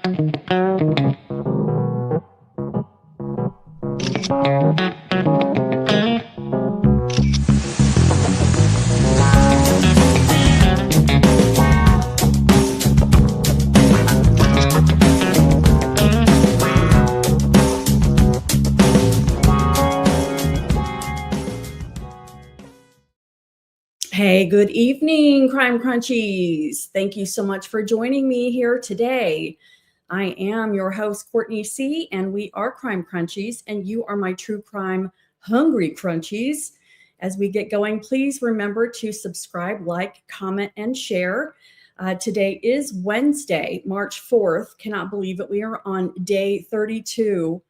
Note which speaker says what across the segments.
Speaker 1: Hey, good evening, Crime Crunchies. Thank you so much for joining me here today. I am your host, Courtney C., and we are Crime Crunchies, and you are my true crime hungry crunchies. As we get going, please remember to subscribe, like, comment, and share. Today is Wednesday, March 4th. Cannot believe it. We are on day 32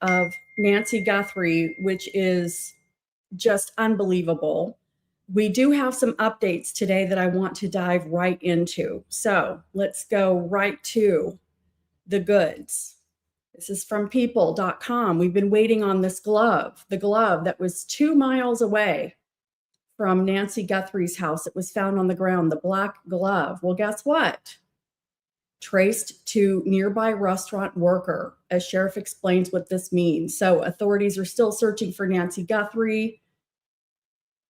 Speaker 1: of Nancy Guthrie, which is just unbelievable. We do have some updates today that I want to dive right into. So let's go right to the goods. This is from people.com. We've been waiting on this glove, the glove that was 2 miles away from Nancy Guthrie's house. It was found on the ground, the black glove. Well, guess what? Traced to nearby restaurant worker, as sheriff explains what this means. So authorities are still searching for Nancy Guthrie.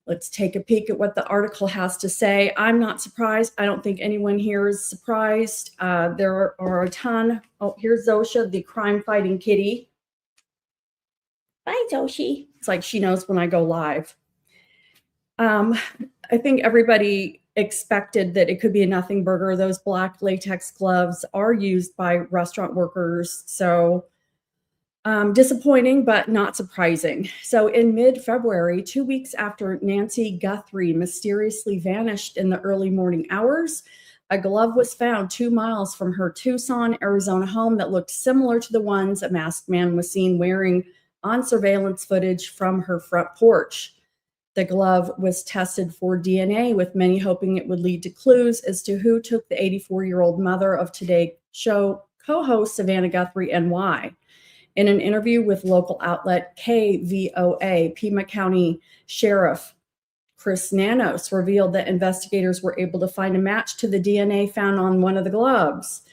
Speaker 1: Let's take a peek at what the article has to say. I'm not surprised. I don't think anyone here is surprised. There are a ton. Oh, here's Zosha, the crime-fighting kitty. Bye, Zoshi. It's like she knows when I go live. I think everybody expected that it could be a nothing burger. Those black latex gloves are used by restaurant workers. So disappointing, but not surprising. So in mid-February, 2 weeks after Nancy Guthrie mysteriously vanished in the early morning hours, a glove was found 2 miles from her Tucson, Arizona home that looked similar to the ones a masked man was seen wearing on surveillance footage from her front porch. The glove was tested for DNA, with many hoping it would lead to clues as to who took the 84-year-old mother of Today Show co-host Savannah Guthrie and why. In an interview with local outlet KVOA, Pima County Sheriff Chris Nanos revealed that investigators were able to find a match to the DNA found on one of the gloves.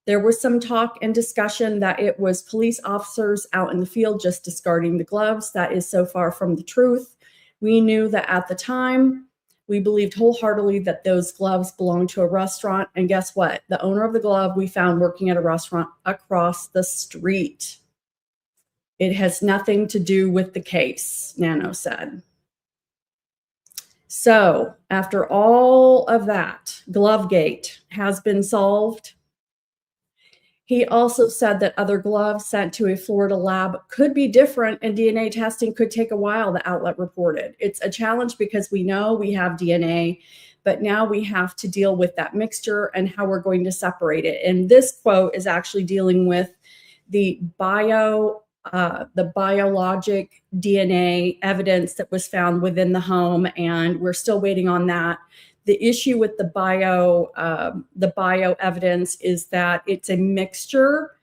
Speaker 1: There was some talk and discussion that it was police officers out in the field just discarding the gloves. That is so far from the truth. We knew that at the time. We believed wholeheartedly that those gloves belonged to a restaurant. And guess what? The owner of the glove we found working at a restaurant across the street. It has nothing to do with the case, Nano said. So after all of that, Glovegate has been solved. He also said that other gloves sent to a Florida lab could be different and DNA testing could take a while, the outlet reported. It's a challenge because we know we have DNA, but now we have to deal with that mixture and how we're going to separate it. And this quote is actually dealing with the biologic DNA evidence that was found within the home, and we're still waiting on that. The issue with the bio evidence is that it's a mixture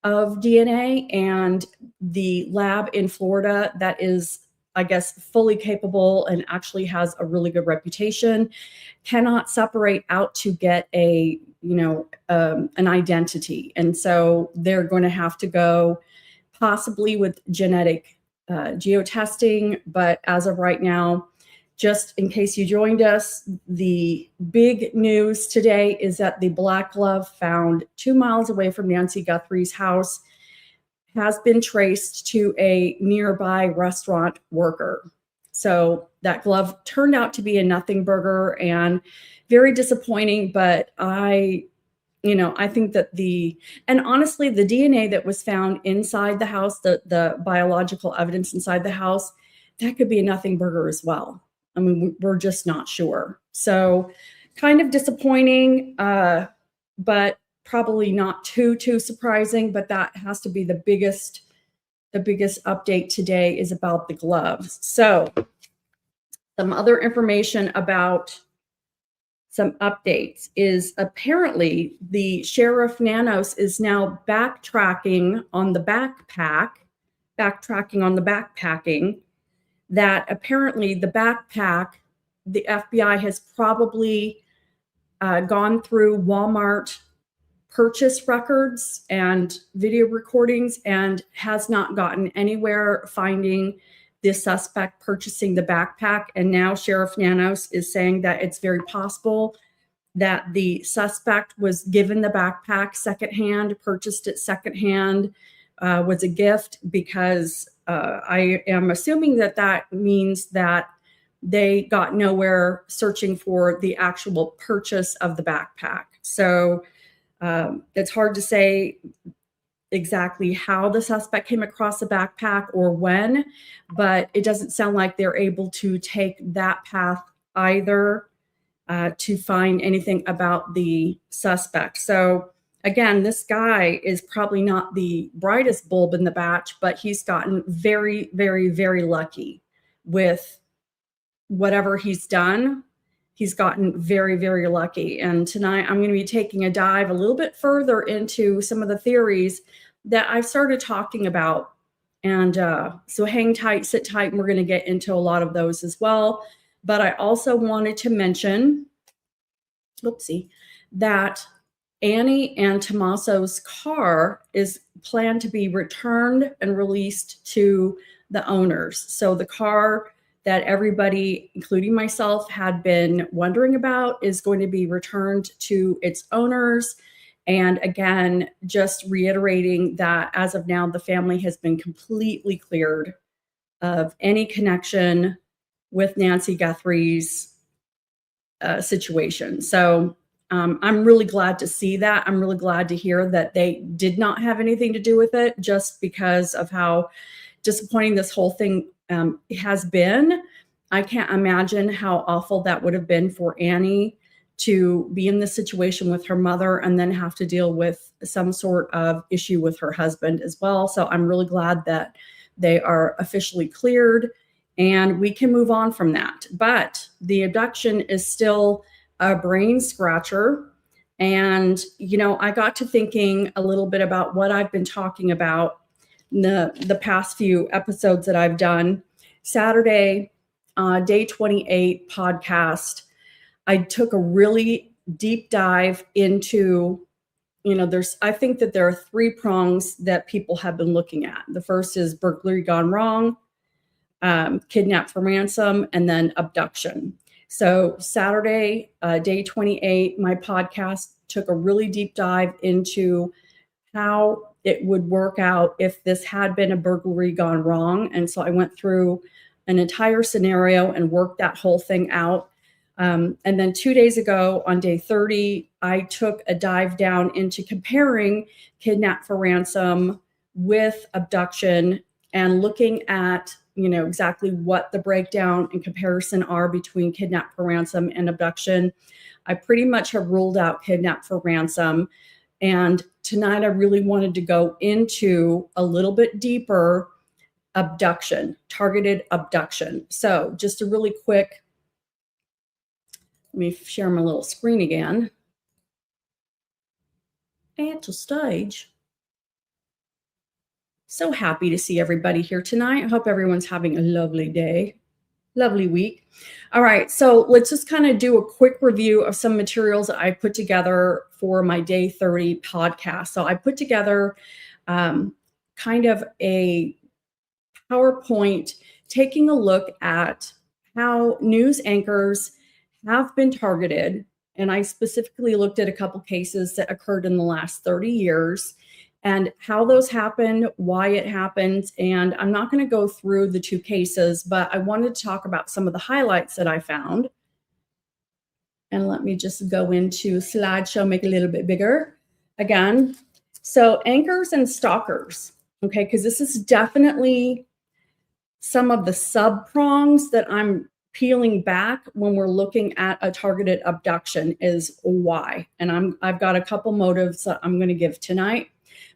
Speaker 1: of DNA, and the lab in Florida that is, I guess, fully capable and actually has a really good reputation cannot separate out to get an identity. And so they're going to have to go possibly with genetic geotesting. But as of right now, just in case you joined us, the big news today is that the black glove found 2 miles away from Nancy Guthrie's house has been traced to a nearby restaurant worker. So that glove turned out to be a nothing burger and very disappointing, but I think that and honestly, the DNA that was found inside the house, the biological evidence inside the house, that could be a nothing burger as well. I mean, we're just not sure. So kind of disappointing, but probably not too surprising, but that has to be the biggest update today is about the gloves. So some other information about some updates is apparently the Sheriff Nanos is now backtracking on the backpacking, that apparently the backpack, the FBI has probably gone through Walmart purchase records and video recordings and has not gotten anywhere finding the suspect purchasing the backpack. And now Sheriff Nanos is saying that it's very possible that the suspect was given the backpack secondhand, purchased it secondhand, was a gift, because I am assuming that that means that they got nowhere searching for the actual purchase of the backpack. So it's hard to say exactly how the suspect came across the backpack or when, but it doesn't sound like they're able to take that path either to find anything about the suspect. So again, this guy is probably not the brightest bulb in the batch, but he's gotten very, very, very lucky with whatever he's done. He's gotten very, very lucky. And tonight I'm going to be taking a dive a little bit further into some of the theories that I've started talking about. And so hang tight, sit tight, and we're going to get into a lot of those as well. But I also wanted to mention, that Annie and Tommaso's car is planned to be returned and released to the owners. So the car that everybody, including myself, had been wondering about is going to be returned to its owners. And again, just reiterating that as of now, the family has been completely cleared of any connection with Nancy Guthrie's situation. So I'm really glad to see that. I'm really glad to hear that they did not have anything to do with it, just because of how disappointing this whole thing has been. I can't imagine how awful that would have been for Annie to be in this situation with her mother and then have to deal with some sort of issue with her husband as well. So I'm really glad that they are officially cleared and we can move on from that. But the abduction is still a brain scratcher. And, I got to thinking a little bit about what I've been talking about in the past few episodes that I've done. Saturday, day 28 podcast, I took a really deep dive into, I think that there are three prongs that people have been looking at. The first is burglary gone wrong, kidnap for ransom, and then abduction. So Saturday, day 28, my podcast took a really deep dive into how it would work out if this had been a burglary gone wrong. And so I went through an entire scenario and worked that whole thing out. And then 2 days ago on day 30, I took a dive down into comparing kidnap for ransom with abduction and looking at exactly what the breakdown and comparison are between kidnap for ransom and abduction. I pretty much have ruled out kidnap for ransom. And tonight I really wanted to go into a little bit deeper abduction, targeted abduction. So just a really quick, let me share my little screen again. Add to stage. So happy to see everybody here tonight. I hope everyone's having a lovely day, lovely week. All right, so let's just kind of do a quick review of some materials that I put together for my day 30 podcast. So I put together kind of a PowerPoint taking a look at how news anchors have been targeted. And I specifically looked at a couple cases that occurred in the last 30 years and how those happen, why it happens. And I'm not going to go through the two cases, but I wanted to talk about some of the highlights that I found. And let me just go into slideshow, make it a little bit bigger again. So anchors and stalkers, okay, because this is definitely some of the sub prongs that I'm peeling back when we're looking at a targeted abduction is why. And I've got a couple motives that I'm going to give tonight.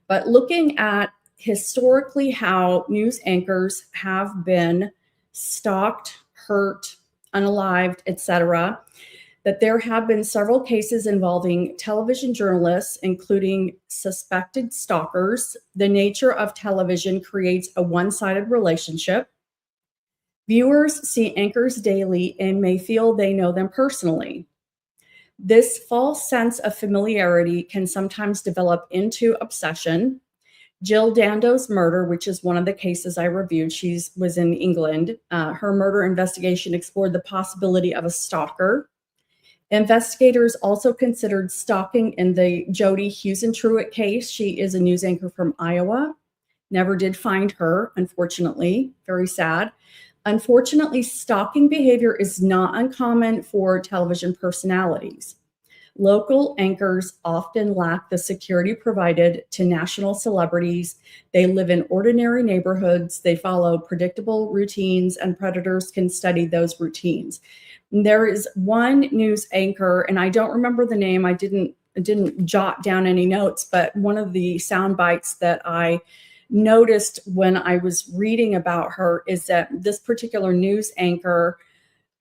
Speaker 1: But looking at historically how news anchors have been stalked, hurt, unalived, etc., that there have been several cases involving television journalists, including suspected stalkers. The nature of television creates a one-sided relationship. Viewers see anchors daily and may feel they know them personally. This false sense of familiarity can sometimes develop into obsession. Jill Dando's murder, which is one of the cases I reviewed, she was in England. Her murder investigation explored the possibility of a stalker. Investigators also considered stalking in the Jody Husen-Truitt case. She is a news anchor from Iowa. Never did find her, unfortunately. Very sad. Unfortunately, stalking behavior is not uncommon for television personalities. Local anchors often lack the security provided to national celebrities. They live in ordinary neighborhoods. They follow predictable routines, and predators can study those routines. There is one news anchor, and I don't remember the name. I didn't jot down any notes, but one of the sound bites that I noticed when I was reading about her is that this particular news anchor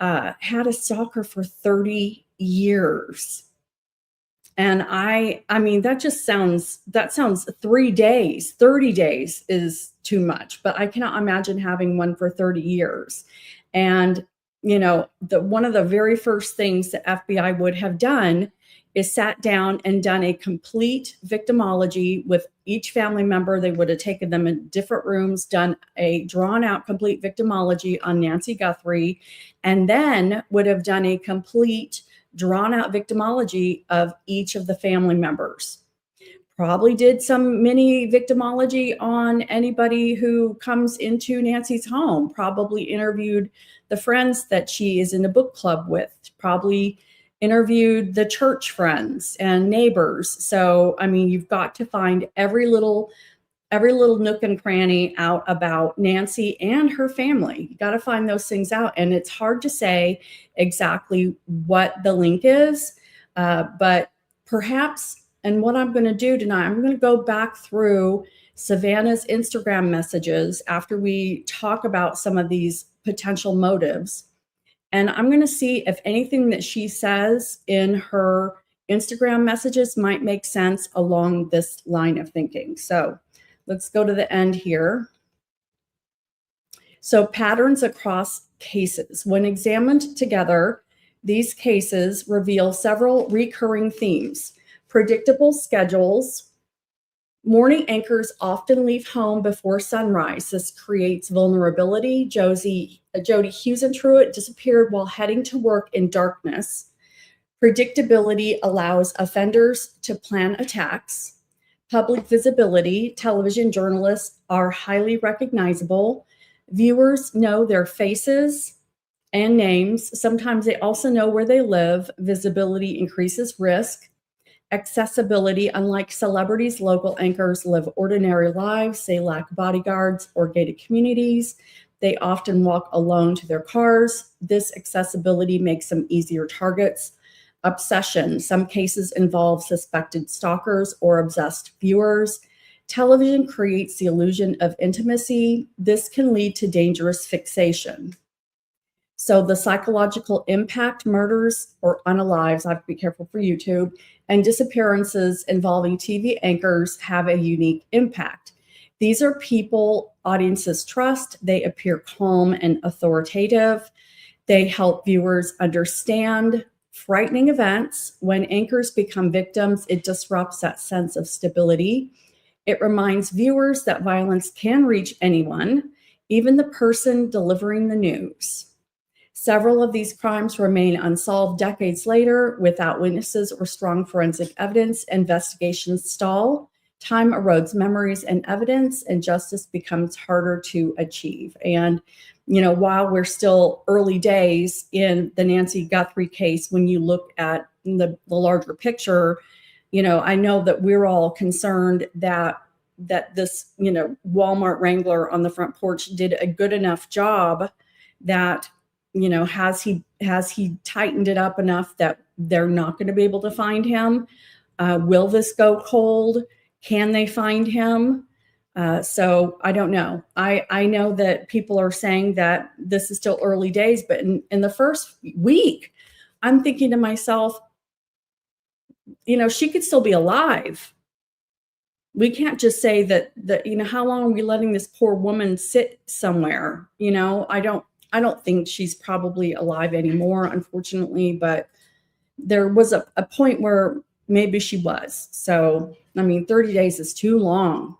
Speaker 1: had a stalker for 30 years. And I mean, that sounds 3 days, 30 days is too much, but I cannot imagine having one for 30 years. And, one of the very first things the FBI would have done is sat down and done a complete victimology with each family member. They would have taken them in different rooms, done a drawn out complete victimology on Nancy Guthrie, and then would have done a complete drawn out victimology of each of the family members. Probably did some mini victimology on anybody who comes into Nancy's home, probably interviewed the friends that she is in a book club with, probably interviewed the church friends and neighbors. So, I mean, you've got to find every little nook and cranny out about Nancy and her family. You got to find those things out. And it's hard to say exactly what the link is, but perhaps, and what I'm going to do tonight, I'm going to go back through Savannah's Instagram messages after we talk about some of these potential motives. And I'm going to see if anything that she says in her Instagram messages might make sense along this line of thinking. So let's go to the end here. So patterns across cases. When examined together, these cases reveal several recurring themes. Predictable schedules. Morning anchors often leave home before sunrise. This creates vulnerability. Jody Husen-Truitt disappeared while heading to work in darkness. Predictability allows offenders to plan attacks. Public visibility. Television journalists are highly recognizable. Viewers know their faces and names. Sometimes they also know where they live. Visibility increases risk. Accessibility. Unlike celebrities, local anchors live ordinary lives. They lack bodyguards or gated communities. They often walk alone to their cars. This accessibility makes them easier targets. Obsession. Some cases involve suspected stalkers or obsessed viewers. Television creates the illusion of intimacy. This can lead to dangerous fixation. So the psychological impact, murders or unalives, I have to be careful for YouTube, and disappearances involving TV anchors have a unique impact. These are people audiences trust. They appear calm and authoritative. They help viewers understand frightening events. When anchors become victims, it disrupts that sense of stability. It reminds viewers that violence can reach anyone, even the person delivering the news. Several of these crimes remain unsolved decades later without witnesses or strong forensic evidence. Investigations stall. Time erodes memories and evidence, and justice becomes harder to achieve. And, while we're still early days in the Nancy Guthrie case, when you look at the larger picture, I know that we're all concerned that this, Walmart Wrangler on the front porch did a good enough job that, has he tightened it up enough that they're not going to be able to find him? Will this go cold? Can they find him? So I don't know. I know that people are saying that this is still early days, but in the first week, I'm thinking to myself, she could still be alive. We can't just say that, how long are we letting this poor woman sit somewhere? I don't think she's probably alive anymore, unfortunately, but there was a point where maybe she was. So, I mean, 30 days is too long.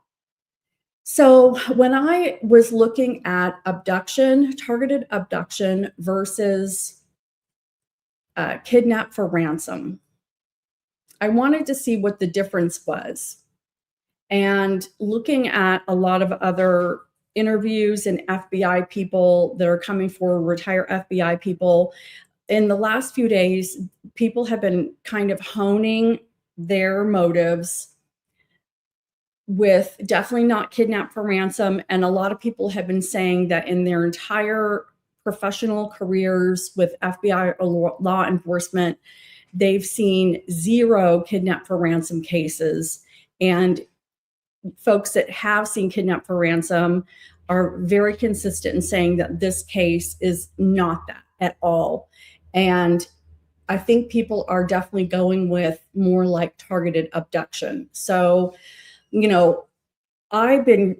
Speaker 1: So, when I was looking at abduction, targeted abduction versus kidnap for ransom, I wanted to see what the difference was. And looking at a lot of other interviews and FBI people that are coming forward, retired FBI people, in the last few days, people have been kind of honing their motives with definitely not kidnap for ransom. And a lot of people have been saying that in their entire professional careers with FBI or law enforcement, they've seen 0 kidnap for ransom cases. And folks that have seen kidnap for ransom are very consistent in saying that this case is not that at all. And I think people are definitely going with more like targeted abduction. So, I've been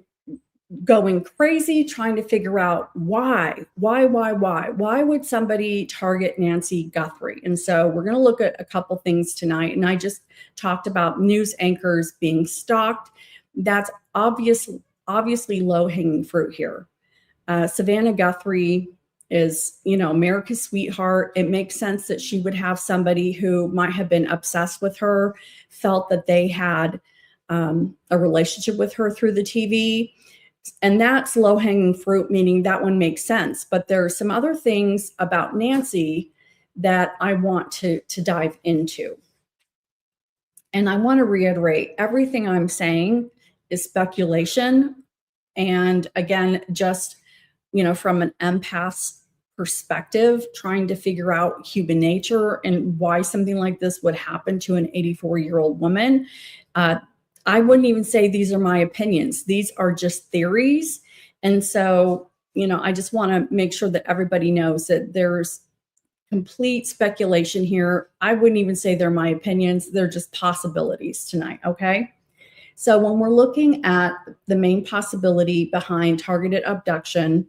Speaker 1: going crazy trying to figure out why would somebody target Nancy Guthrie? And so we're going to look at a couple things tonight. And I just talked about news anchors being stalked. That's obviously low-hanging fruit here. Savannah Guthrie is, America's sweetheart. It makes sense that she would have somebody who might have been obsessed with her, felt that they had a relationship with her through the TV. And that's low-hanging fruit, meaning that one makes sense. But there are some other things about Nancy that I want to dive into. And I want to reiterate, everything I'm saying is speculation. And again, just, from an empath's perspective, trying to figure out human nature and why something like this would happen to an 84-year-old woman. I wouldn't even say these are my opinions. These are just theories. And so, I just want to make sure that everybody knows that there's complete speculation here. I wouldn't even say they're my opinions. They're just possibilities tonight, okay? So when we're looking at the main possibility behind targeted abduction,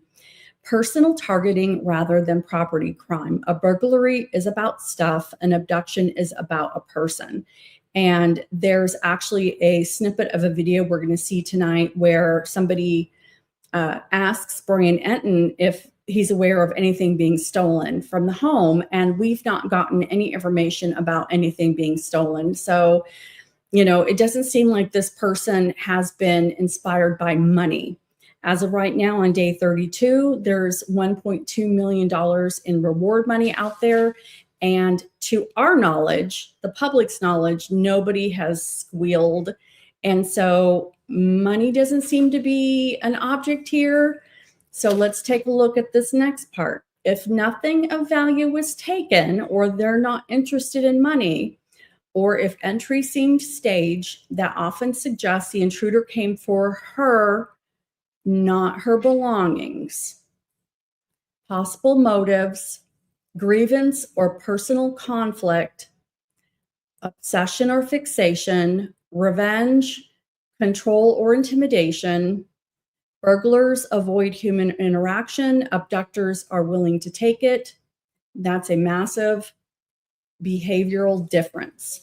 Speaker 1: personal targeting rather than property crime. A burglary is about stuff. An abduction is about a person. And there's actually a snippet of a video we're going to see tonight where somebody asks Brian Enton if he's aware of anything being stolen from the home. And we've not gotten any information about anything being stolen. So, it doesn't seem like this person has been inspired by money. As of right now, on day 32, there's $1.2 million in reward money out there. And to our knowledge, the public's knowledge, nobody has squealed. And so money doesn't seem to be an object here. So let's take a look at this next part. If nothing of value was taken, or they're not interested in money, or if entry seemed staged, that often suggests the intruder came for her, not her belongings. Possible motives: grievance or personal conflict, obsession or fixation, revenge, control or intimidation. Burglars avoid human interaction. Abductors are willing to take it. That's a massive behavioral difference.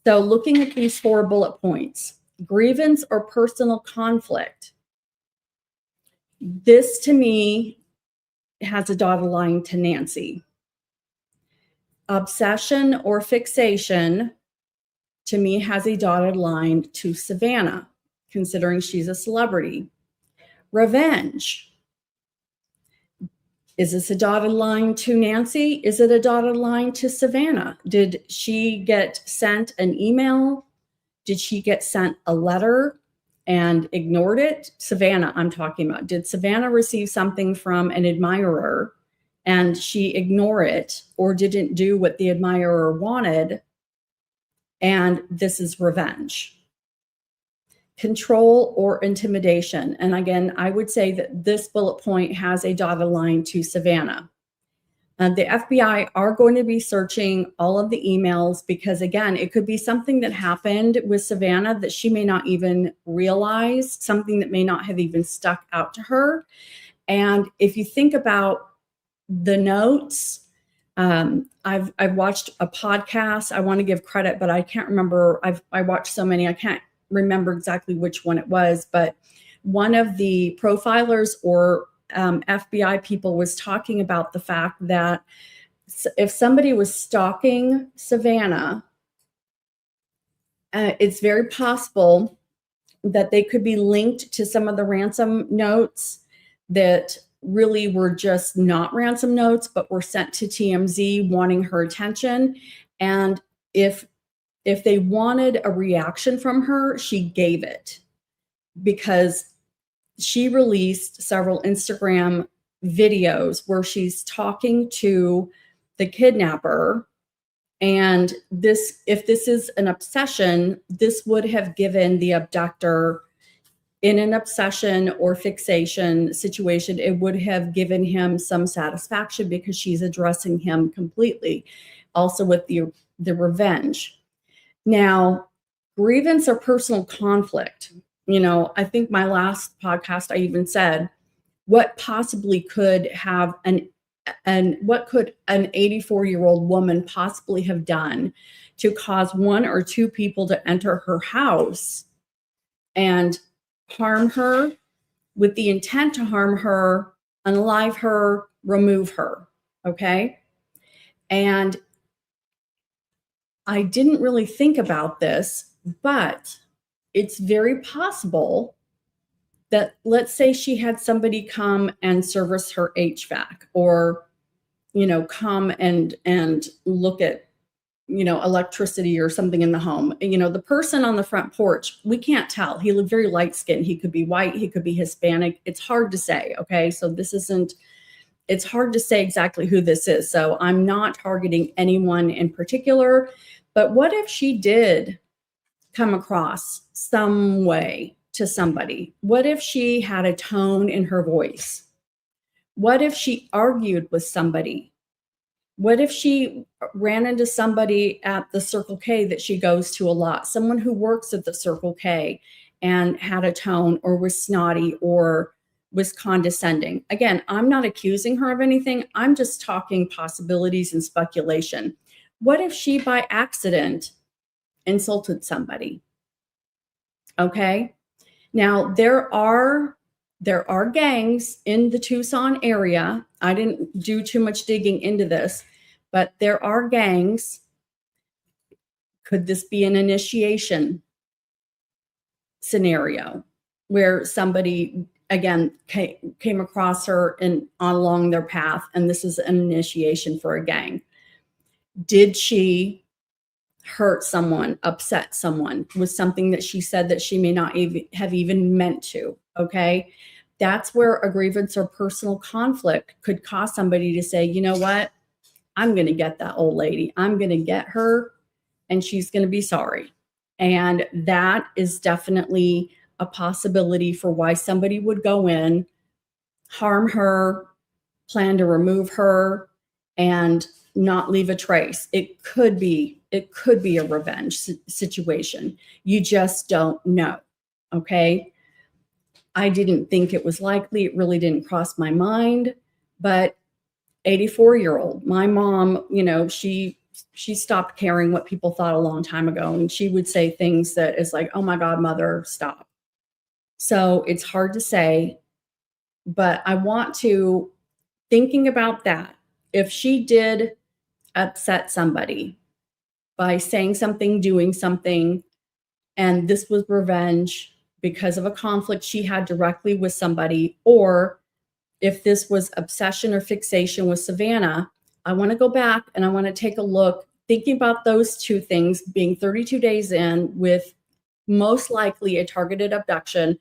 Speaker 1: So looking at these 4 bullet points: grievance or personal conflict. This to me has a dotted line to Nancy. Obsession or fixation to me has a dotted line to Savannah, considering she's a celebrity. Revenge. Is this a dotted line to Nancy? Is it a dotted line to Savannah? Did she get sent an email? Did she get sent a letter and ignored it? Savannah, I'm talking about. Did Savannah receive something from an admirer and she ignored it, or didn't do what the admirer wanted? And this is revenge. Control or intimidation. And again, I would say that this bullet point has a dotted line to Savannah. The FBI are going to be searching all of the emails because, again, it could be something that happened with Savannah that she may not even realize, something that may not have even stuck out to her. And if you think about the notes, I've watched a podcast. I want to give credit, but I can't remember. I watched so many, I can't remember exactly which one it was. But one of the profilers or FBI people was talking about the fact that if somebody was stalking Savannah, it's very possible that they could be linked to some of the ransom notes that really were just not ransom notes, but were sent to TMZ wanting her attention. And if they wanted a reaction from her, she gave it, because she released several Instagram videos where she's talking to the kidnapper. And if this is an obsession, this would have given the abductor, in an obsession or fixation situation, it would have given him some satisfaction because she's addressing him completely. Also with the revenge. Now, grievance or personal conflict. I think my last podcast, I even said, what possibly could have what could an 84-year-old woman possibly have done to cause one or two people to enter her house and harm her with the intent to harm her, unalive her, remove her? Okay. And I didn't really think about this, but it's very possible that, let's say she had somebody come and service her HVAC, or come and look at electricity or something in the home. The person on the front porch, we can't tell. He looked very light skinned. He could be white, he could be Hispanic. It's hard to say. Okay, so it's hard to say exactly who this is, so I'm not targeting anyone in particular. But what if she did come across some way to somebody? What if she had a tone in her voice? What if she argued with somebody? What if she ran into somebody at the Circle K that she goes to a lot, someone who works at the Circle K, and had a tone, or was snotty, or was condescending? Again, I'm not accusing her of anything. I'm just talking possibilities and speculation. What if she by accident insulted somebody? Okay. Now, there are gangs in the Tucson area. I didn't do too much digging into this, but there are gangs. Could this be an initiation scenario where somebody, again, came across her and along their path, and this is an initiation for a gang? Did she hurt someone, upset someone with something that she said that she may not have even meant to? Okay. That's where a grievance or personal conflict could cause somebody to say, you know what? I'm going to get that old lady. I'm going to get her, and she's going to be sorry. And that is definitely a possibility for why somebody would go in, harm her, plan to remove her, and not leave a trace. It could be a revenge situation. You just don't know. Okay. I didn't think it was likely. It really didn't cross my mind. But 84-year-old, my mom, she stopped caring what people thought a long time ago. And she would say things that is like, oh my God, mother, stop. So it's hard to say, but I want to, thinking about that, if she did upset somebody by saying something, doing something, and this was revenge because of a conflict she had directly with somebody, or if this was obsession or fixation with Savannah, I want to go back and I want to take a look, thinking about those two things, being 32 days in with most likely a targeted abduction.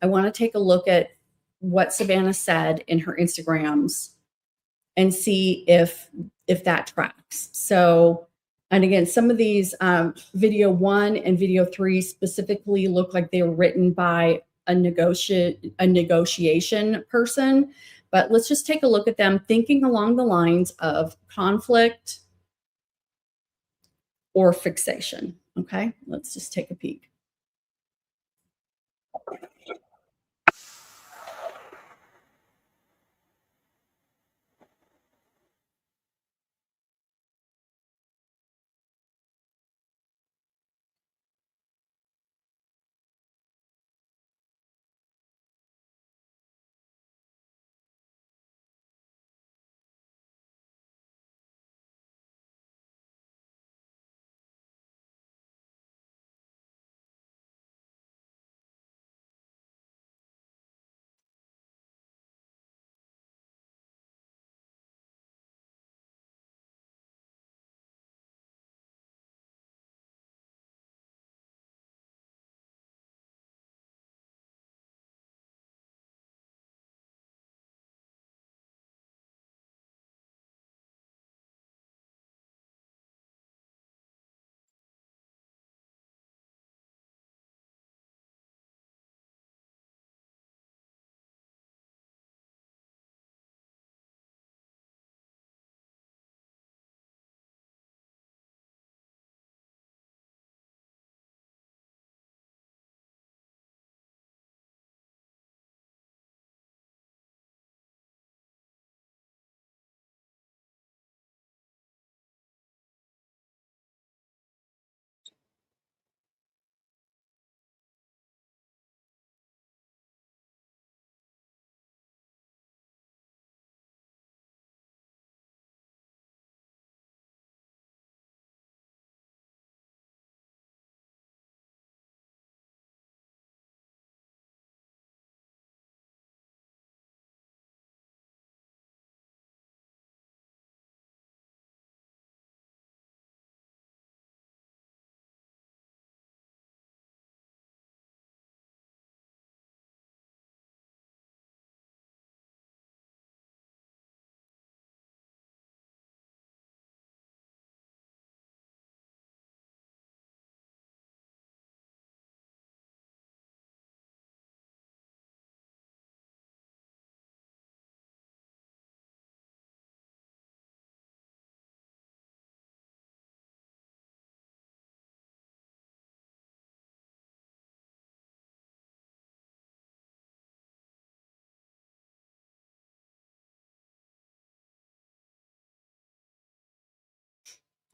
Speaker 1: I want to take a look at what Savannah said in her Instagrams and see if that tracks. So, and again, some of these video 1 and video 3 specifically look like they were written by a negotiation person. But let's just take a look at them, thinking along the lines of conflict or fixation. Okay, let's just take a peek.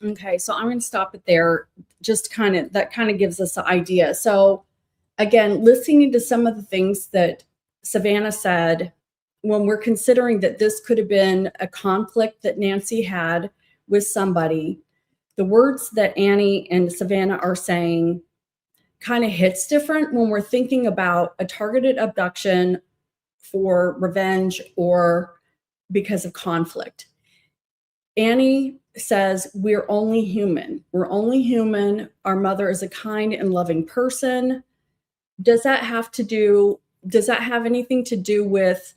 Speaker 1: Okay, so I'm going to stop it there. Just that kind of gives us an idea. So again, listening to some of the things that Savannah said, when we're considering that this could have been a conflict that Nancy had with somebody, the words that Annie and Savannah are saying kind of hits different when we're thinking about a targeted abduction for revenge or because of conflict. Annie says, we're only human. We're only human. Our mother is a kind and loving person. Does that have anything to do with,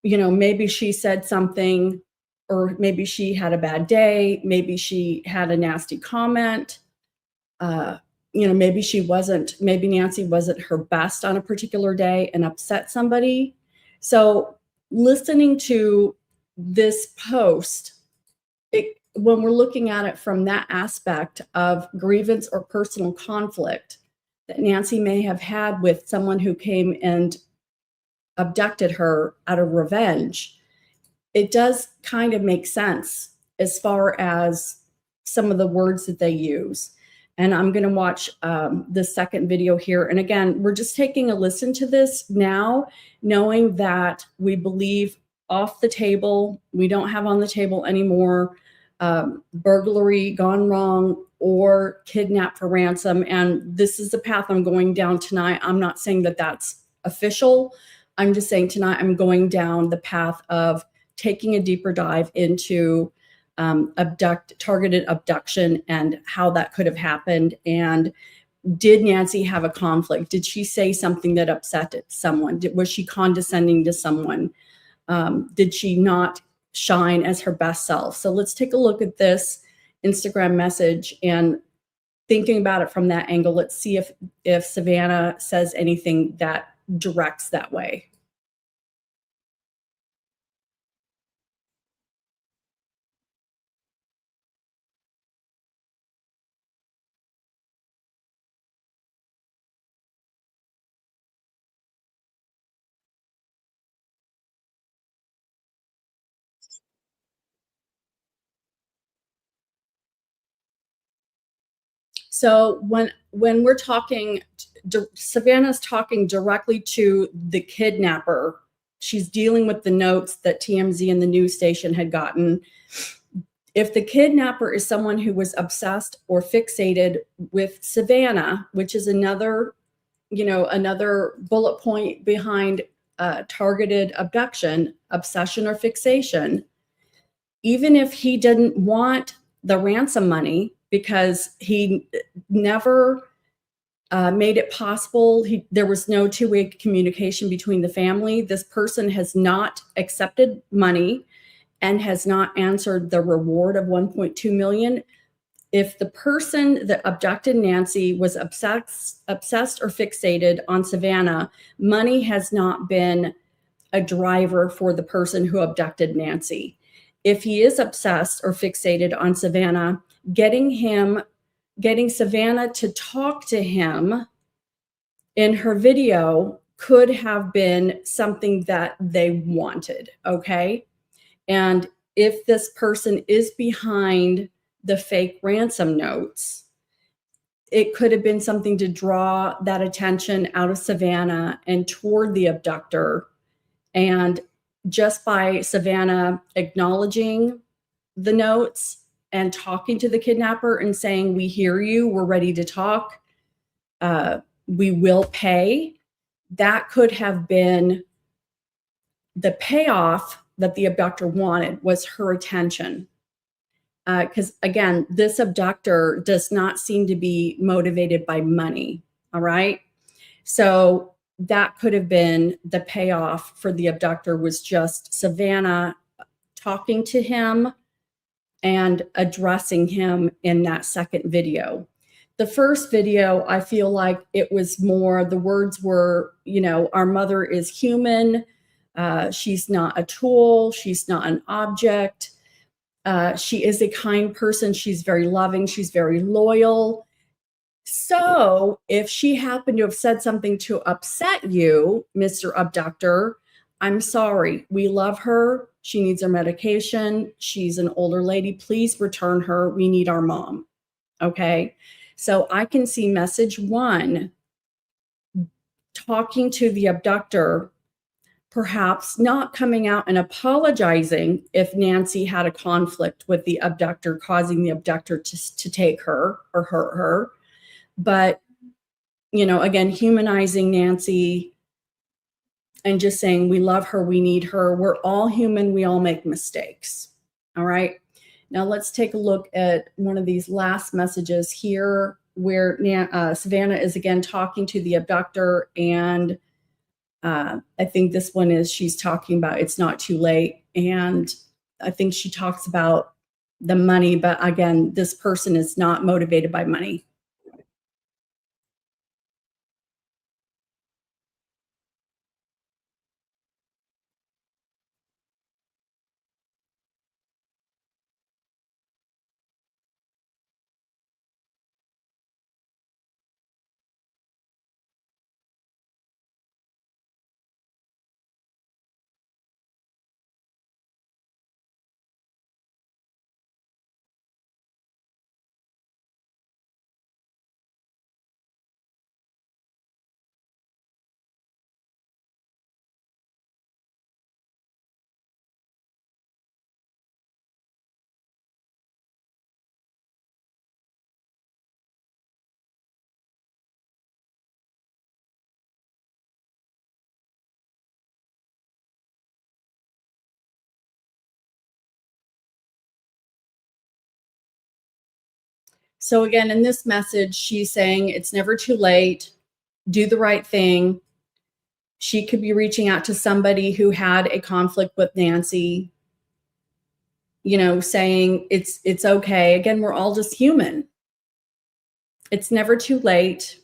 Speaker 1: maybe she said something, or maybe she had a bad day, maybe she had a nasty comment, maybe Nancy wasn't her best on a particular day and upset somebody. So listening to this post, when we're looking at it from that aspect of grievance or personal conflict that Nancy may have had with someone who came and abducted her out of revenge, it does kind of make sense as far as some of the words that they use. And I'm going to watch the second video here. And again, we're just taking a listen to this now, knowing that we believe off the table, we don't have on the table anymore burglary gone wrong or kidnap for ransom. And this is the path I'm going down tonight. I'm not saying that that's official. I'm just saying tonight I'm going down the path of taking a deeper dive into targeted abduction and how that could have happened. And did Nancy have a conflict? Did she say something that upset someone? Was she condescending to someone? Did she not shine as her best self? So let's take a look at this Instagram message and thinking about it from that angle. Let's see if Savannah says anything that directs that way. So when we're talking, Savannah's talking directly to the kidnapper. She's dealing with the notes that TMZ and the news station had gotten. If the kidnapper is someone who was obsessed or fixated with Savannah, which is another bullet point behind targeted abduction, obsession or fixation, even if he didn't want the ransom money because he never made it possible, there was no two-way communication between the family. This person has not accepted money and has not answered the reward of $1.2 million. If the person that abducted Nancy was obsessed or fixated on Savannah, money has not been a driver for the person who abducted Nancy. If he is obsessed or fixated on Savannah, getting Savannah to talk to him in her video could have been something that they wanted, okay? And if this person is behind the fake ransom notes, it could have been something to draw that attention out of Savannah and toward the abductor. And just by Savannah acknowledging the notes and talking to the kidnapper and saying, we hear you, we're ready to talk, we will pay, that could have been the payoff that the abductor wanted, was her attention. Because again, this abductor does not seem to be motivated by money, all right? So that could have been the payoff for the abductor, was just Savannah talking to him and addressing him in that second video. The first video, I feel like it was more, the words were, our mother is human. She's not a tool. She's not an object. She is a kind person. She's very loving. She's very loyal. So if she happened to have said something to upset you, Mr. Abductor, I'm sorry. We love her. She needs her medication. She's an older lady. Please return her. We need our mom. Okay. So I can see message 1 talking to the abductor, perhaps not coming out and apologizing if Nancy had a conflict with the abductor, causing the abductor to take her or hurt her. But, again, humanizing Nancy and just saying, we love her, we need her. We're all human. We all make mistakes. All right. Now let's take a look at one of these last messages here where Savannah is again talking to the abductor. And I think this one is, she's talking about it's not too late. And I think she talks about the money, but again, this person is not motivated by money. So again, in this message, she's saying it's never too late. Do the right thing. She could be reaching out to somebody who had a conflict with Nancy, saying it's okay. Again, we're all just human. It's never too late.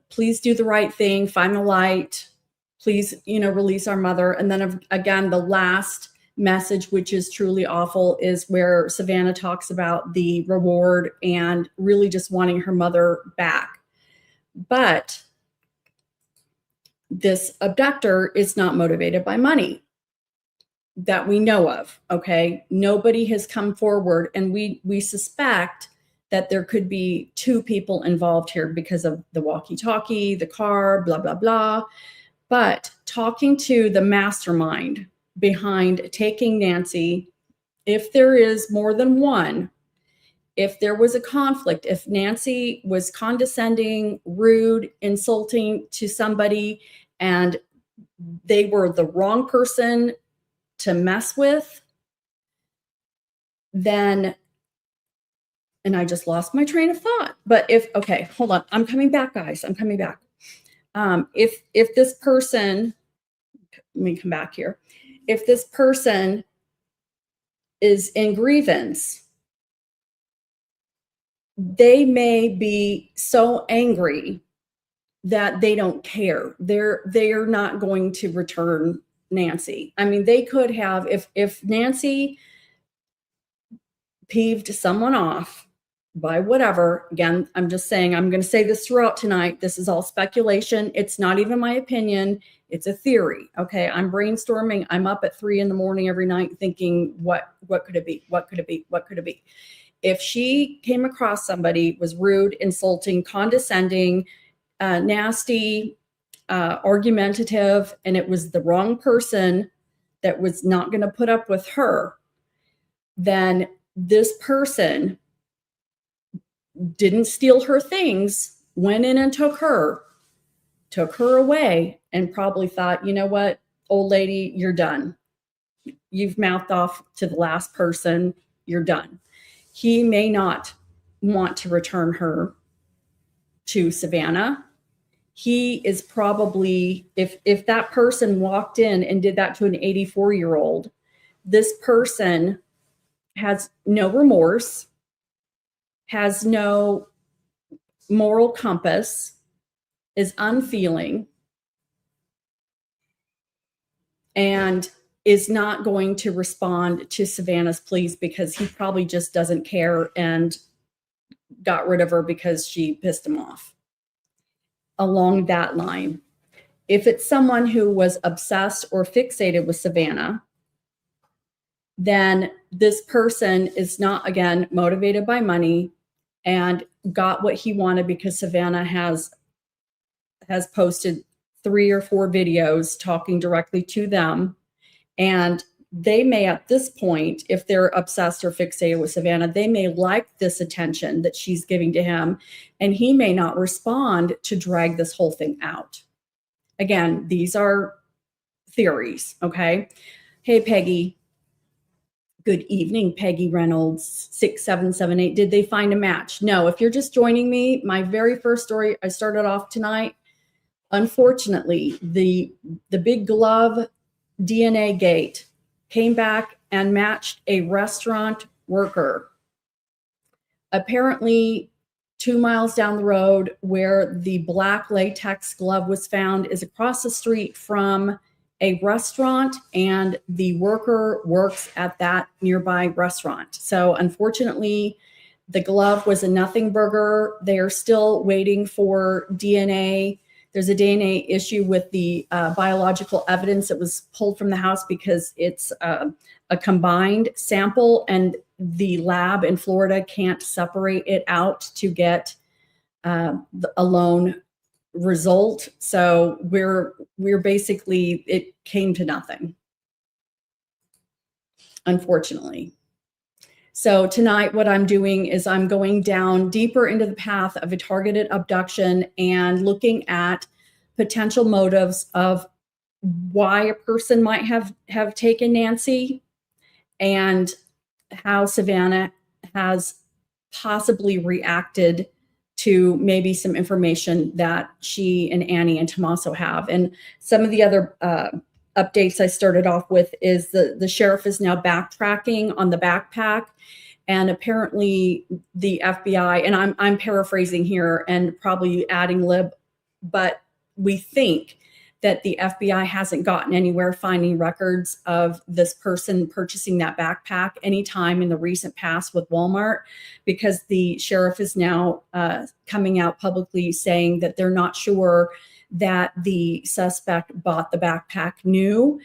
Speaker 1: Please do the right thing. Find the light. Please, release our mother. And then again, the last message, which is truly awful, is where Savannah talks about the reward and really just wanting her mother back. But this abductor is not motivated by money that we know of. Okay. Nobody has come forward, and we suspect that there could be 2 people involved here because of the walkie-talkie, the car, blah, blah, blah. But talking to the mastermind behind taking Nancy, if there is more than one, if there was a conflict, if Nancy was condescending, rude, insulting to somebody, and they were the wrong person to mess with, then, and I just lost my train of thought. But okay, hold on. I'm coming back, guys. I'm coming back. If this person, let me come back here. If this person is in grievance, they may be so angry that they don't care. They're not going to return Nancy. I mean, they could have, if Nancy peeved someone off by whatever, again, I'm just saying, I'm going to say this throughout tonight. This is all speculation. It's not even my opinion. It's a theory. Okay. I'm brainstorming. I'm up at 3 a.m. every night thinking, what could it be? What could it be? What could it be? If she came across somebody, was rude, insulting, condescending, nasty, argumentative, and it was the wrong person that was not going to put up with her, then this person didn't steal her things, went in and took her away, and probably thought, you know what, old lady, you're done. You've mouthed off to the last person. You're done. He may not want to return her to Savannah. He is probably, if that person walked in and did that to an 84-year-old, this person has no remorse, has no moral compass, is unfeeling, and is not going to respond to Savannah's pleas because he probably just doesn't care and got rid of her because she pissed him off. Along that line, if it's someone who was obsessed or fixated with Savannah, then this person is not, again, motivated by money and got what he wanted because Savannah has posted 3 or 4 videos talking directly to them. And they may, at this point, if they're obsessed or fixated with Savannah, they may like this attention that she's giving to him, and he may not respond to drag this whole thing out. Again, these are theories, okay? Hey, Peggy. Good evening, Peggy Reynolds, 6778. Did they find a match? No, if you're just joining me, my very first story I started off tonight, unfortunately, the big glove DNA gate came back and matched a restaurant worker. Apparently, 2 miles down the road where the black latex glove was found is across the street from a restaurant, and the worker works at that nearby restaurant. So unfortunately, the glove was a nothing burger. They are still waiting for DNA. There's a DNA issue with the biological evidence that was pulled from the house because it's a combined sample, and the lab in Florida can't separate it out to get a lone result. So we're basically, it came to nothing, unfortunately. So tonight, what I'm doing is I'm going down deeper into the path of a targeted abduction and looking at potential motives of why a person might have taken Nancy, and how Savannah has possibly reacted to maybe some information that she and Annie and Tommaso have. And some of the other updates I started off with is the sheriff is now backtracking on the backpack. And apparently the FBI, and I'm paraphrasing here and probably adding lib, but we think that the FBI hasn't gotten anywhere finding records of this person purchasing that backpack anytime in the recent past with Walmart, because the sheriff is now coming out publicly saying that they're not sure that the suspect bought the backpack new.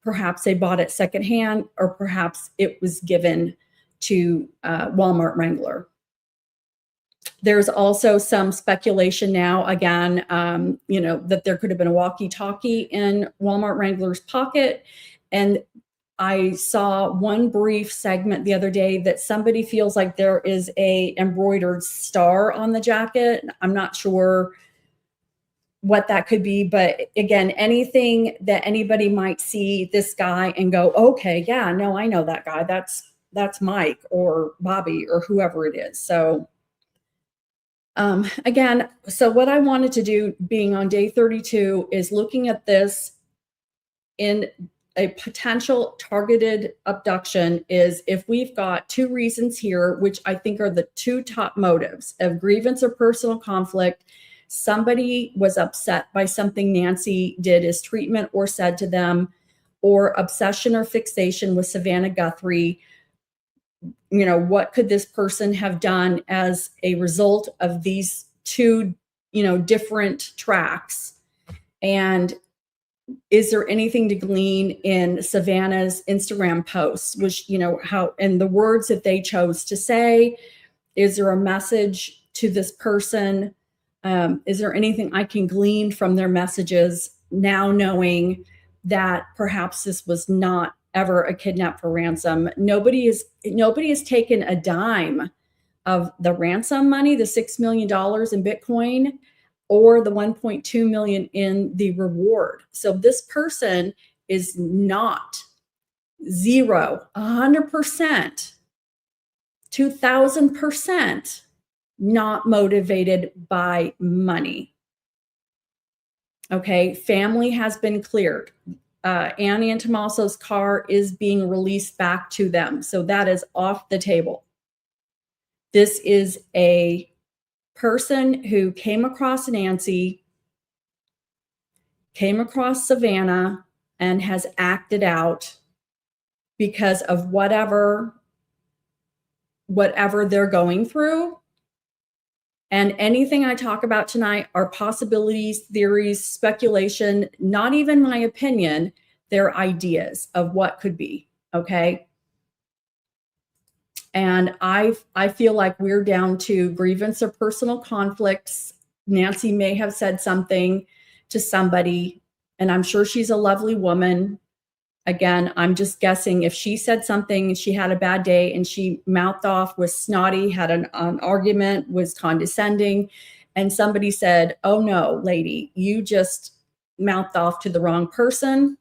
Speaker 1: Perhaps they bought it secondhand, or perhaps it was given to Walmart Wrangler. There's also some speculation now, again, that there could have been a walkie-talkie in Walmart Wrangler's pocket. And I saw one brief segment the other day that somebody feels like there is a embroidered star on the jacket. I'm not sure what that could be, but again, anything that anybody might see this guy and go, okay, yeah, no, I know that guy. That's Mike or Bobby or whoever it is. So again, so what I wanted to do, being on day 32, is looking at this in a potential targeted abduction, is if we've got 2 reasons here, which I think are the 2 top motives of grievance or personal conflict. Somebody was upset by something Nancy did as treatment or said to them, or obsession or fixation with Savannah Guthrie. What could this person have done as a result of these 2, different tracks? And is there anything to glean in Savannah's Instagram posts, which, how, and the words that they chose to say? Is there a message to this person? Is there anything I can glean from their messages now, knowing that perhaps this was not ever a kidnap for ransom? Nobody has taken a dime of the ransom money, the $6 million in Bitcoin, or the 1.2 million in the reward. So this person is not 100%, 2000% not motivated by money. Okay, family has been cleared. Annie and Tommaso's car is being released back to them. So that is off the table. This is a person who came across Nancy, came across Savannah, and has acted out because of whatever they're going through. And anything I talk about tonight are possibilities, theories, speculation, not even my opinion. They're ideas of what could be. Okay. And I feel like we're down to grievance or personal conflicts. Nancy may have said something to somebody, and I'm sure she's a lovely woman. Again, I'm just guessing if she said something, she had a bad day and she mouthed off, was snotty, had an argument, was condescending, and somebody said, "Oh no, lady, you just mouthed off to the wrong person."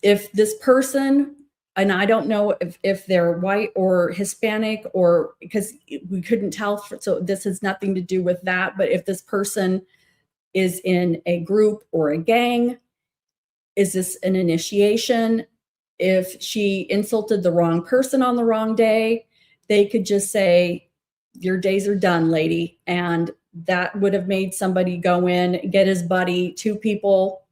Speaker 1: If this person, and I don't know if they're white or Hispanic, or because we couldn't tell, so this has nothing to do with that, but if this person is in a group or a gang, is this an initiation? If she insulted the wrong person on the wrong day, they could just say, "Your days are done, lady." And that would have made somebody go in, get his buddy, two people,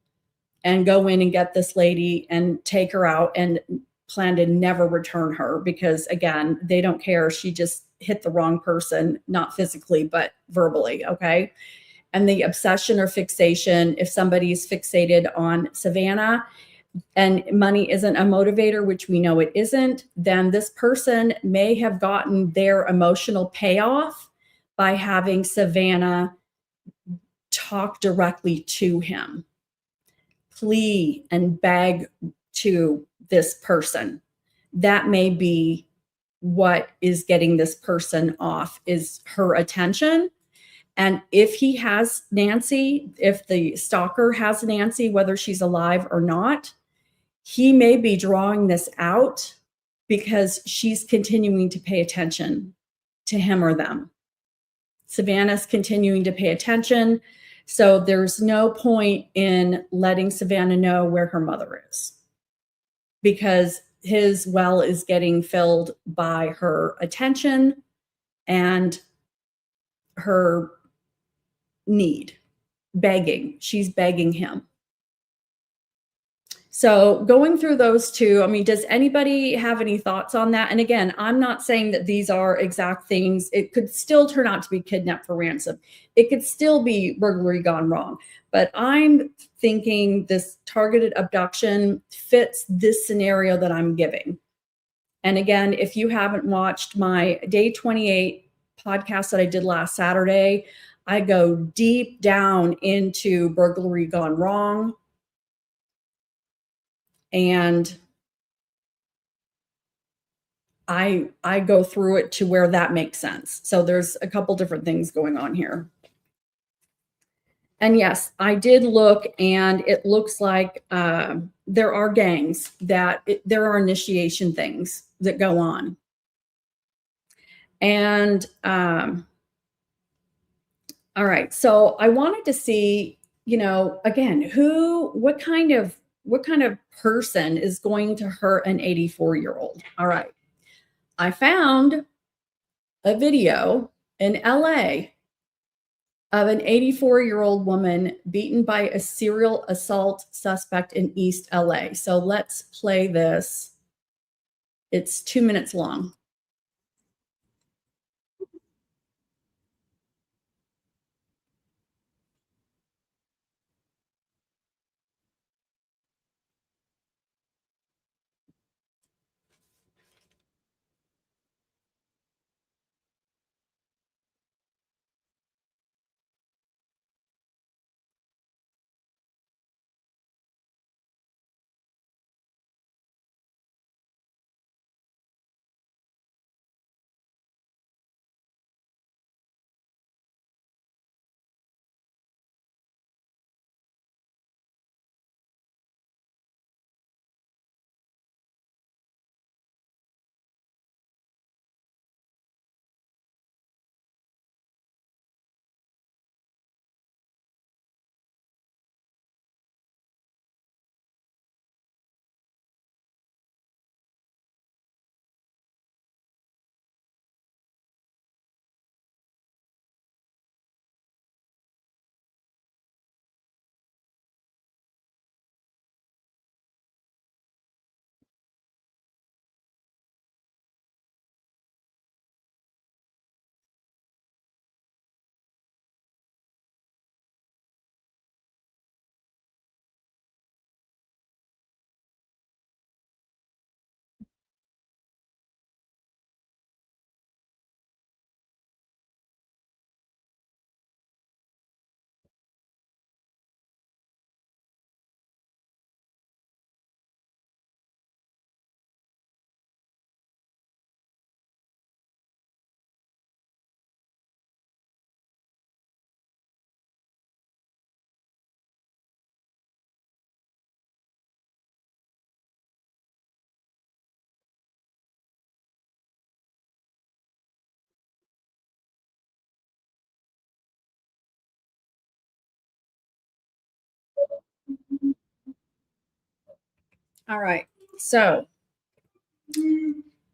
Speaker 1: and go in and get this lady and take her out and plan to never return her because, again, they don't care. She just hit the wrong person, not physically, but verbally. Okay. And the obsession or fixation, if somebody's fixated on Savannah and money isn't a motivator, which we know it isn't, then this person may have gotten their emotional payoff by having Savannah talk directly to him, plea and beg to this person. That may be what is getting this person off, is her attention. And if he has Nancy, if the stalker has Nancy, whether she's alive or not, he may be drawing this out because she's continuing to pay attention to him or them. Savannah's continuing to pay attention. So there's no point in letting Savannah know where her mother is because his well is getting filled by her attention and her need, begging. She's begging him. So going through those two, I mean, does anybody have any thoughts on that? And again, I'm not saying that these are exact things. It could still turn out to be kidnapped for ransom. It could still be burglary gone wrong. But I'm thinking this targeted abduction fits this scenario that I'm giving. And again, if you haven't watched my day 28 podcast that I did last Saturday, I go deep down into burglary gone wrong. And I go through it to where that makes sense. So there's a couple different things going on here. And yes, I did look, and it looks like there are gangs there are initiation things that go on. And all right, so I wanted to see, again, what kind of person is going to hurt an 84-year-old? All right. I found a video in LA of an 84-year-old woman beaten by a serial assault suspect in East LA. So let's play this. It's 2 minutes long. All right. So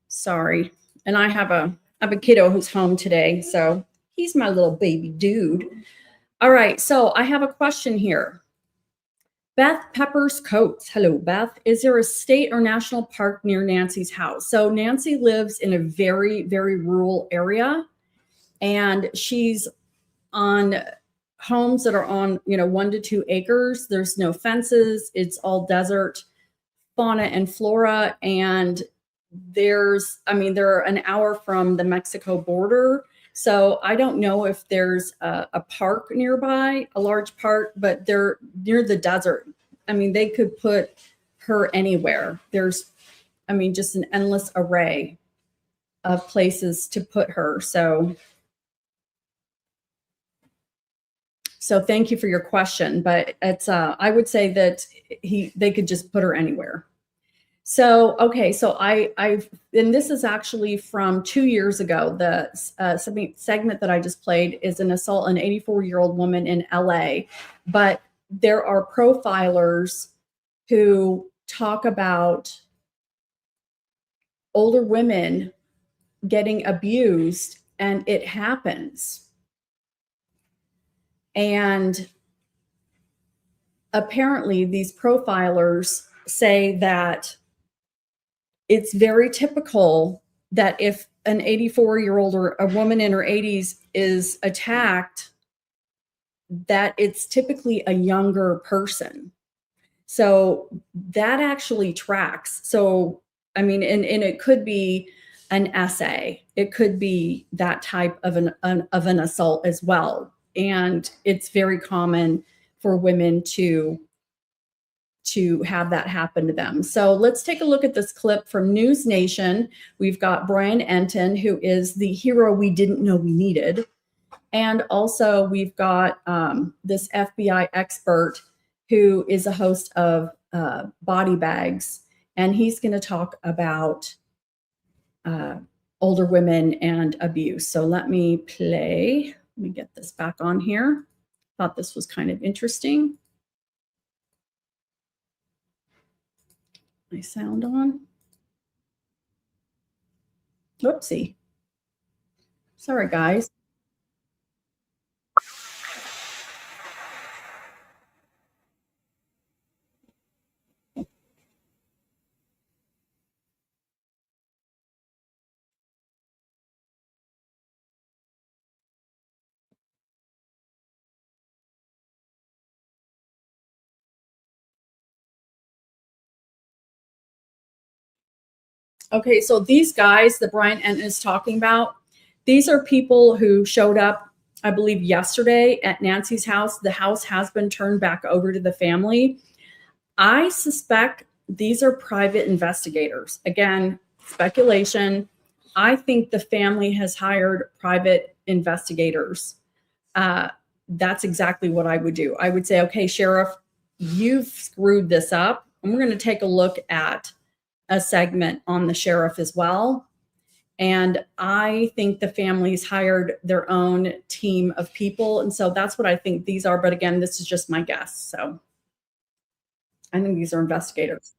Speaker 1: sorry. And I have a kiddo who's home today, so he's my little baby dude. All right. So I have a question here. Beth Peppers Coates. Hello, Beth. Is there a state or national park near Nancy's house? So Nancy lives in a very, very rural area, and she's on homes that are on, 1 to 2 acres. There's no fences. It's all desert fauna and flora. And they're an hour from the Mexico border. So I don't know if there's a park nearby, a large park, but they're near the desert. I mean, they could put her anywhere. There's, just an endless array of places to put her. So thank you for your question, but it's I would say that they could just put her anywhere. So okay, so I've and this is actually from 2 years ago. The segment that I just played is an assault on an 84-year-old woman in LA, but there are profilers who talk about older women getting abused, and it happens. And apparently these profilers say that it's very typical that if an 84-year-old or a woman in her 80s is attacked, that it's typically a younger person. So that actually tracks. So, and it could be an essay. It could be that type of an assault as well. And it's very common for women to have that happen to them. So let's take a look at this clip from News Nation. We've got Brian Enton, who is the hero we didn't know we needed. And also we've got this FBI expert who is a host of Body Bags. And he's going to talk about older women and abuse. So let me get this back on here. Thought this was kind of interesting. My sound on. Whoopsie. Sorry, guys. Okay, so these guys that Brian Enton is talking about, these are people who showed up, I believe, yesterday at Nancy's house. The house has been turned back over to the family. I suspect these are private investigators. Again, speculation. I think the family has hired private investigators. That's exactly what I would do. I would say, okay, Sheriff, you've screwed this up. And we're going to take a look at a segment on the sheriff as well. And I think the families hired their own team of people. And so that's what I think these are. But again, this is just my guess. So I think these are investigators.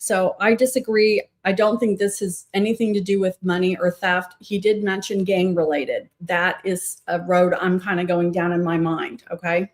Speaker 1: So I disagree. I don't think this has anything to do with money or theft. He did mention gang related. That is a road I'm kind of going down in my mind. Okay.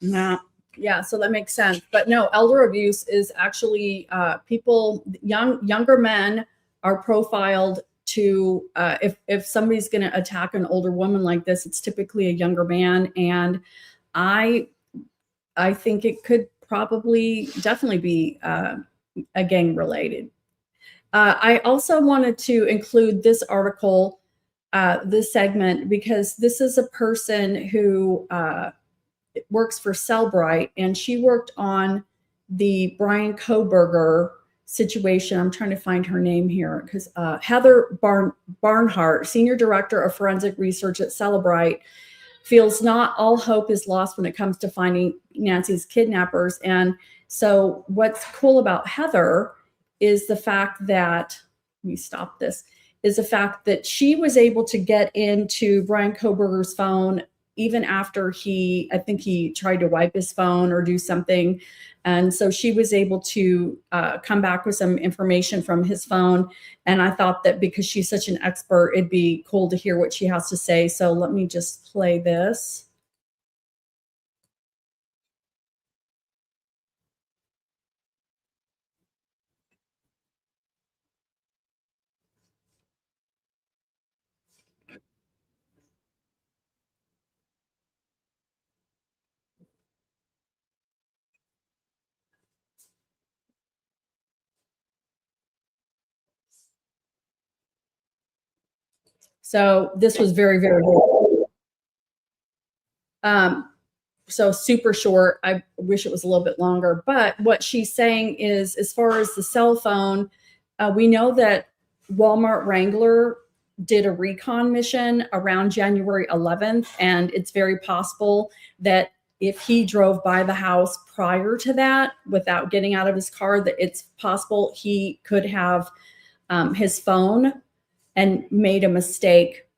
Speaker 1: Nah. Yeah, so that makes sense. But no, elder abuse is actually people, younger men are profiled to if somebody's going to attack an older woman like this, it's typically a younger man, and I I think it could probably definitely be a gang related. I also wanted to include this article, this segment, because this is a person who works for Cellbrite, and she worked on the Brian Koberger situation. I'm trying to find her name here because Heather Barnhart, Senior Director of Forensic Research at Cellbrite, feels not all hope is lost when it comes to finding Nancy's kidnappers. And so what's cool about Heather is the fact that, let me stop this, is the fact that she was able to get into Brian Koberger's phone even after I think he tried to wipe his phone or do something. And so she was able to come back with some information from his phone. And I thought that because she's such an expert, it'd be cool to hear what she has to say. So let me just play this. So this was very, very good. Um, so super short. I wish it was a little bit longer. But what she's saying is, as far as the cell phone, we know that Walmart Wrangler did a recon mission around January 11th, and it's very possible that if he drove by the house prior to that without getting out of his car, that it's possible he could have his phone and made a mistake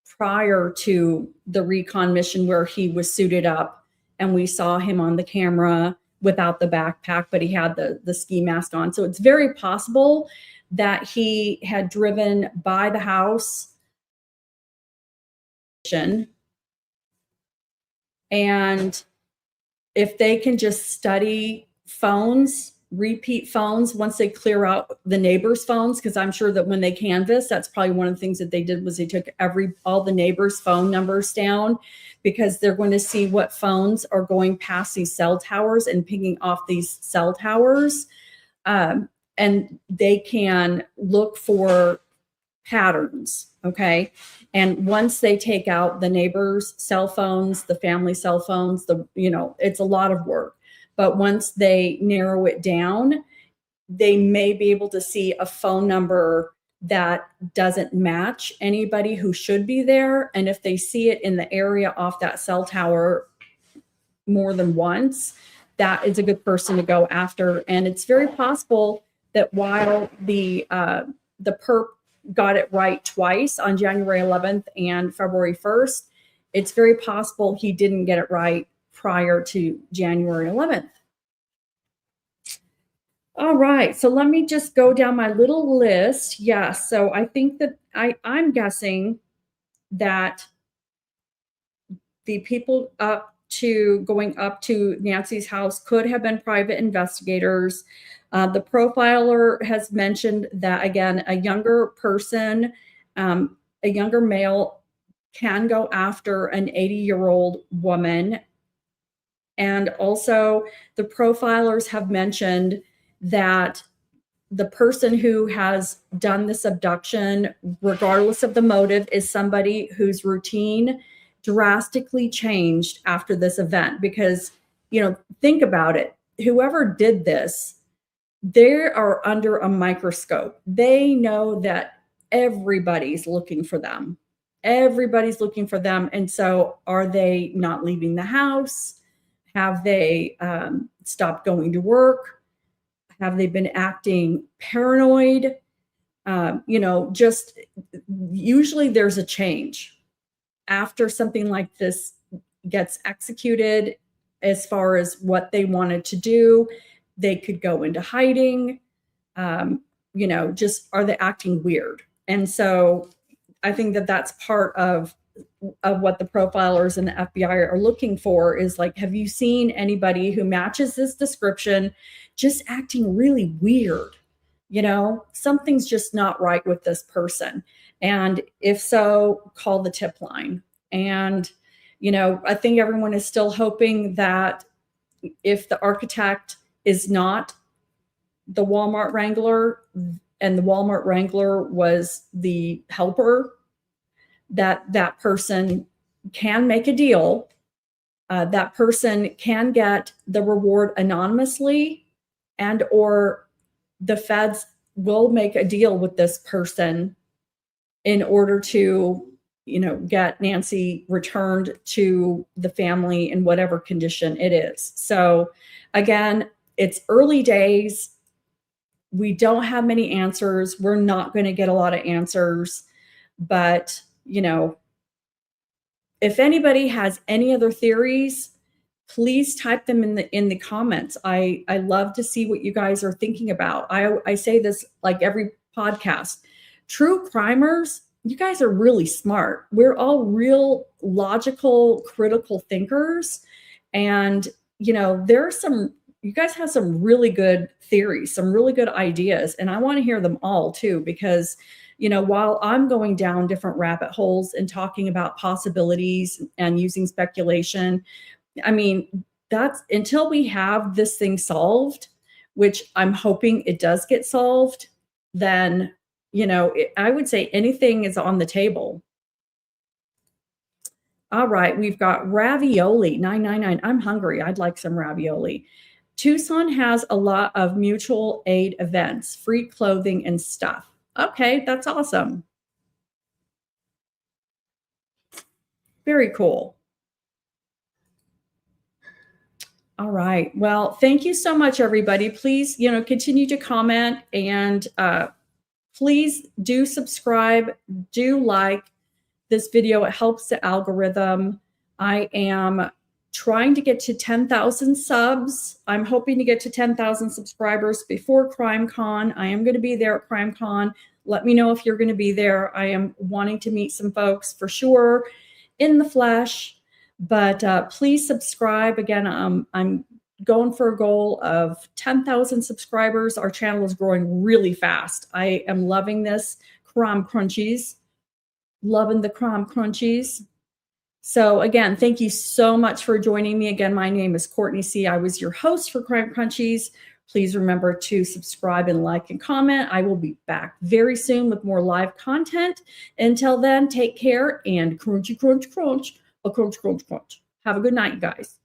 Speaker 1: prior to the recon mission where he was suited up and we saw him on the camera without the backpack, but he had the ski mask on. So it's very possible that he had driven by the house and if they can just study phones, repeat phones once they clear out the neighbors' phones, because I'm sure that when they canvassed, that's probably one of the things that they did was they took all the neighbors' phone numbers down, because they're going to see what phones are going past these cell towers and pinging off these cell towers. And they can look for patterns. Okay. And once they take out the neighbors' cell phones, the family cell phones, it's a lot of work. But once they narrow it down, they may be able to see a phone number that doesn't match anybody who should be there. And if they see it in the area off that cell tower more than once, that is a good person to go after. And it's very possible that while the perp got it right twice on January 11th and February 1st, it's very possible he didn't get it right prior to January 11th. All right, so let me just go down my little list. Yeah, so I think that I'm guessing that the people going up to Nancy's house could have been private investigators. The profiler has mentioned that, again, a younger person, a younger male can go after an 80-year-old woman. And also the profilers have mentioned that the person who has done this abduction, regardless of the motive, is somebody whose routine drastically changed after this event. Because, think about it. Whoever did this, they are under a microscope. They know that everybody's looking for them. Everybody's looking for them. And so are they not leaving the house? Have they stopped going to work? Have they been acting paranoid? Just usually there's a change after something like this gets executed. As far as what they wanted to do, they could go into hiding. Just are they acting weird? And so I think that that's part of what the profilers and the FBI are looking for, is like, have you seen anybody who matches this description just acting really weird? Something's just not right with this person. And if so, call the tip line. And, I think everyone is still hoping that if the architect is not the Walmart Wrangler and the Walmart Wrangler was the helper, that person can make a deal. That person can get the reward anonymously, and or the feds will make a deal with this person in order to, get Nancy returned to the family in whatever condition it is. So again, it's early days. We don't have many answers. We're not going to get a lot of answers, but if anybody has any other theories, please type them in the comments. I love to see what you guys are thinking about. I say this like every podcast. True crimers, you guys are really smart. We're all real logical, critical thinkers. And, you guys have some really good theories, some really good ideas. And I want to hear them all too, because while I'm going down different rabbit holes and talking about possibilities and using speculation, that's until we have this thing solved, which I'm hoping it does get solved, then, I would say anything is on the table. All right, we've got ravioli, 999. I'm hungry. I'd like some ravioli. Tucson has a lot of mutual aid events, free clothing and stuff. Okay, that's awesome. Very cool. All right. Well, thank you so much, everybody. Please, continue to comment, and please do subscribe, do like this video. It helps the algorithm. I am trying to get to 10,000 subs. I'm hoping to get to 10,000 subscribers before CrimeCon. I am going to be there at CrimeCon. Let me know if you're going to be there. I am wanting to meet some folks for sure in the flesh, but please subscribe. Again, I'm going for a goal of 10,000 subscribers. Our channel is growing really fast. I am loving this. Crime Crunchies. Loving the Crime Crunchies. So again, thank you so much for joining me. Again, my name is Courtney C. I was your host for Crime Crunchies. Please remember to subscribe and like and comment. I will be back very soon with more live content. Until then, take care and crunchy, crunch, crunch, a crunch, crunch, crunch. Have a good night, guys.